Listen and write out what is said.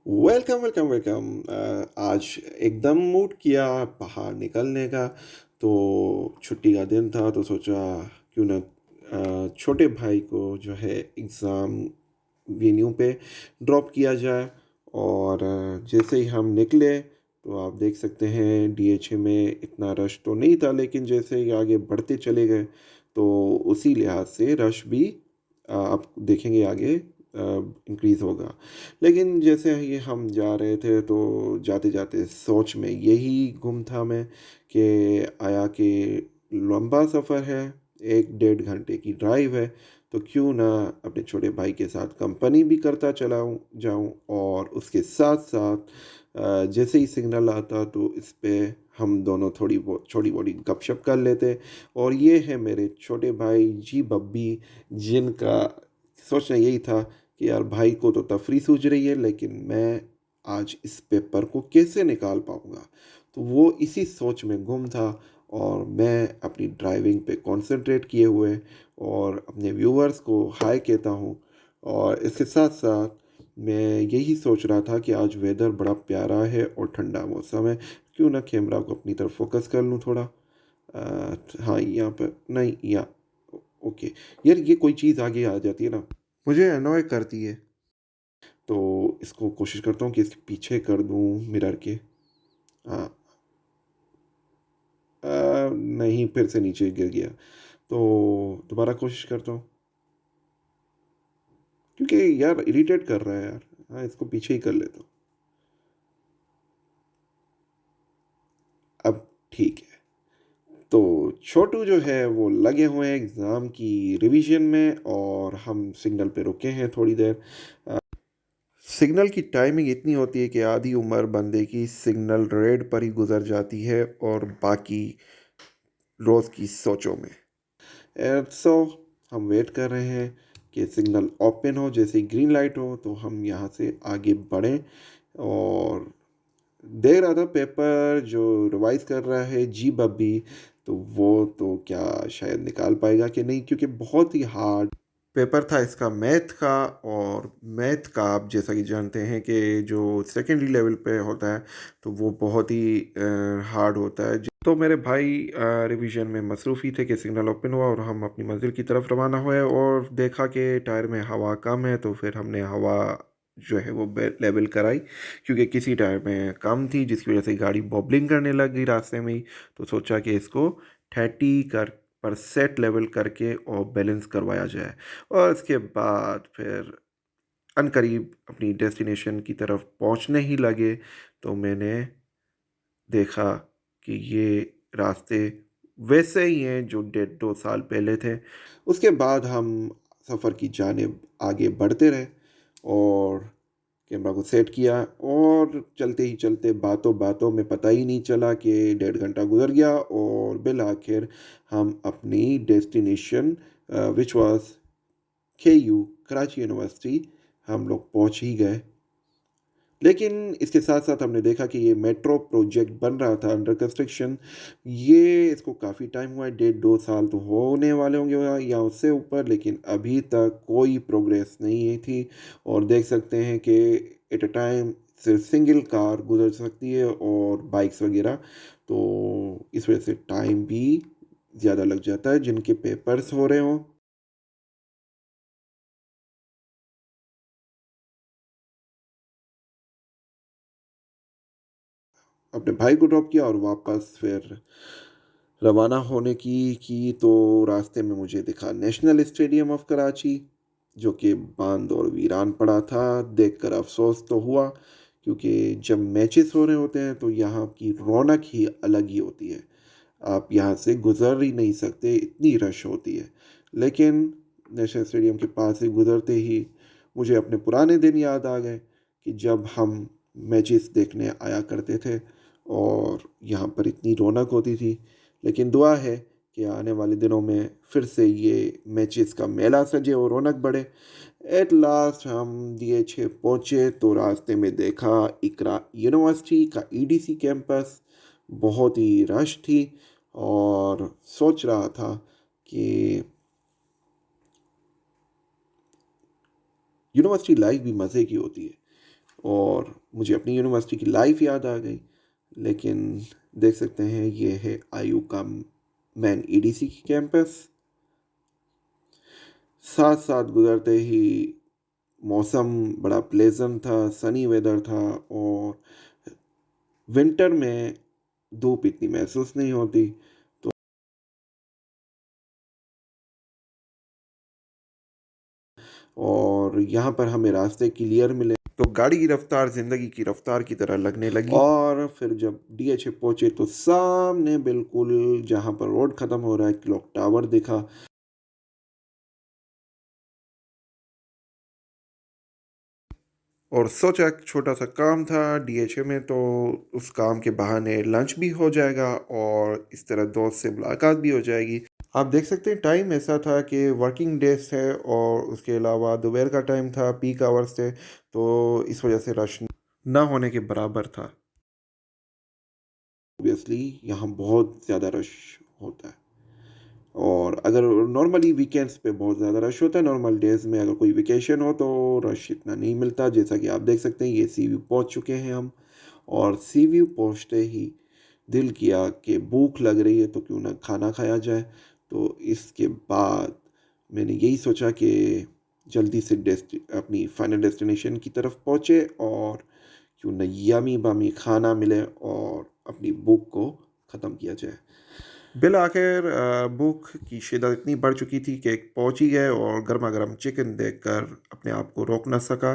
Welcome welcome welcome. आज एकदम mood किया बाहर निकलने का। तो छुट्टी का दिन था तो सोचा क्यों ना छोटे भाई को जो है एग्ज़ाम वेन्यू पे ड्रॉप किया जाए। और जैसे ही हम निकले तो आप देख सकते हैं डीएचए में इतना रश तो नहीं था, लेकिन जैसे ही आगे बढ़ते चले गए तो उसी लिहाज से रश भी आप देखेंगे आगे इंक्रीज़ होगा। लेकिन जैसे ही हम जा रहे थे तो जाते-जाते सोच में यही गुम था मैं कि आया कि लंबा सफ़र है, 1 डेढ़ घंटे की ड्राइव है, तो क्यों ना अपने छोटे भाई के साथ कंपनी भी करता चलाऊँ जाऊँ और उसके साथ-साथ जैसे ही सिग्नल आता तो इस पे हम दोनों थोड़ी बहुत छोटी-मोटी गपशप कर लेते। और ये है मेरे छोटे भाई जी बब्बी, जिनका सोचना यही था कि यार भाई को तो तफरीह सूझ रही है, लेकिन मैं आज इस पेपर को कैसे निकाल पाऊँगा? तो वो इसी सोच में गुम था और मैं अपनी ड्राइविंग पे कॉन्संट्रेट किए हुए और अपने व्यूअर्स को हाय कहता हूँ। और इसके साथ-साथ मैं यही सोच रहा था कि आज वेदर बड़ा प्यारा है और ठंडा मौसम है, क्यों ना कैमरा को अपनी तरफ फ़ोकस कर लूँ थोड़ा। हाँ, यहाँ पे नहीं, ओके। यार ये कोई चीज़ आगे आ जाती है ना, मुझे अनॉय करती है। तो इसको कोशिश करता हूँ कि इसके पीछे कर दूँ मिरर के। हाँ, नहीं, फिर से नीचे गिर गया। तो दोबारा कोशिश करता हूँ, क्योंकि यार इरिटेट कर रहा है यार। हाँ, इसको पीछे ही कर लेता हूँ। अब ठीक है। तो छोटू जो है वो लगे हुए हैं एग्ज़ाम की रिवीजन में और हम सिग्नल पे रुके हैं थोड़ी देर। सिग्नल की टाइमिंग इतनी होती है कि आधी उम्र बंदे की सिग्नल रेड पर ही गुजर जाती है और बाकी रोज़ की सोचों में। सो हम वेट कर रहे हैं कि सिग्नल ओपन हो, जैसे ही ग्रीन लाइट हो तो हम यहाँ से आगे बढ़ें। और देख रहा था पेपर जो रिवाइज कर रहा है जी बब्बी, तो वो तो क्या शायद निकाल पाएगा कि नहीं, क्योंकि बहुत ही हार्ड पेपर था इसका मैथ का। और मैथ का आप जैसा कि जानते हैं कि जो सेकेंडरी लेवल पे होता है तो वो बहुत ही हार्ड होता है। तो मेरे भाई रिवीजन में मसरूफ़ ही थे कि सिग्नल ओपन हुआ और हम अपनी मंजिल की तरफ रवाना हुए और देखा कि टायर में हवा कम है, तो फिर हमने हवा जो है वो लेवल कराई, क्योंकि किसी टायर में कम थी जिसकी वजह से गाड़ी बॉबलिंग करने लग गई रास्ते में ही। तो सोचा कि इसको 30 कर पर सेट लेवल करके और बैलेंस करवाया जाए। और इसके बाद फिर अनकरीब अपनी डेस्टिनेशन की तरफ पहुंचने ही लगे तो मैंने देखा कि ये रास्ते वैसे ही हैं जो 1.5 2 साल पहले थे। उसके बाद हम सफ़र की जानिब आगे बढ़ते रहे और कैमरा को सेट किया और चलते ही चलते बातों-बातों में पता ही नहीं चला कि 1.5 घंटा गुज़र गया और बिल आखिर हम अपनी destination which was KU Karachi university हम लोग पहुँच ही गए। लेकिन इसके साथ-साथ हमने देखा कि ये मेट्रो प्रोजेक्ट बन रहा था अंडर कंस्ट्रक्शन। ये इसको काफ़ी टाइम हुआ है, 1.5 2 साल तो होने वाले होंगे या उससे ऊपर, लेकिन अभी तक कोई प्रोग्रेस नहीं थी। और देख सकते हैं कि एट अ टाइम सिर्फ सिंगल कार गुज़र सकती है और बाइक्स वग़ैरह। तो इस वज़ह से टाइम भी ज़्यादा लग जाता है जिनके पेपर्स हो रहे हों। अपने भाई को ड्रॉप किया और वापस फिर रवाना होने की तो रास्ते में मुझे दिखा नेशनल स्टेडियम ऑफ कराची, जो कि बंद और वीरान पड़ा था। देखकर अफ़सोस तो हुआ, क्योंकि जब मैचेस हो रहे होते हैं तो यहाँ की रौनक ही अलग ही होती है। आप यहाँ से गुज़र ही नहीं सकते, इतनी रश होती है। लेकिन नेशनल स्टेडियम के पास से गुज़रते ही मुझे अपने पुराने दिन याद आ गए कि जब हम मैचेस देखने आया करते थे और यहाँ पर इतनी रौनक होती थी। लेकिन दुआ है कि आने वाले दिनों में फिर से ये मैचेस का मेला सजे और रौनक बढ़े। एट लास्ट हम DH पहुँचे तो रास्ते में देखा इकरा यूनिवर्सिटी का EDC कैंपस, बहुत ही रश थी। और सोच रहा था कि यूनिवर्सिटी लाइफ भी मज़े की होती है। और मुझे अपनी यूनिवर्सिटी की लाइफ याद आ गई। लेकिन देख सकते हैं ये है आयु का मैन ईडीसी की कैंपस। साथ साथ गुजरते ही मौसम बड़ा प्लेजेंट था, सनी वेदर था, और विंटर में धूप इतनी महसूस नहीं होती। तो और यहाँ पर हमें रास्ते क्लियर मिले तो गाड़ी की रफ्तार ज़िंदगी की रफ्तार की तरह लगने लगी। और फिर जब डीएचए पहुंचे तो सामने बिल्कुल जहाँ पर रोड ख़त्म हो रहा है क्लॉक टावर दिखा। और सोचा एक छोटा सा काम था डीएचए में, तो उस काम के बहाने लंच भी हो जाएगा और इस तरह दोस्त से मुलाकात भी हो जाएगी। आप देख सकते हैं टाइम ऐसा था कि वर्किंग डेज थे और उसके अलावा दोपहर का टाइम था, पीक आवर्स थे, तो इस वजह से रश ना होने के बराबर था। ऑब्वियसली यहाँ बहुत ज़्यादा रश होता है, और अगर नॉर्मली वीकेंड्स पे बहुत ज़्यादा रश होता है, नॉर्मल डेज़ में अगर कोई वेकेशन हो तो रश इतना नहीं मिलता। जैसा कि आप देख सकते हैं ये सी व्यू पहुँच चुके हैं हम, और सी व्यू पहुँचते ही दिल किया कि भूख लग रही है तो क्यों ना खाना खाया जाए। तो इसके बाद मैंने यही सोचा कि जल्दी से अपनी फाइनल डेस्टिनेशन की तरफ पहुँचे और क्यों ना यमी बमी खाना मिले और अपनी भूख को ख़त्म किया जाए। बिल आखिर भूख की शिद्दत इतनी बढ़ चुकी थी कि पहुंच ही गए और गर्मा गर्म चिकन देखकर अपने आप को रोक न सका।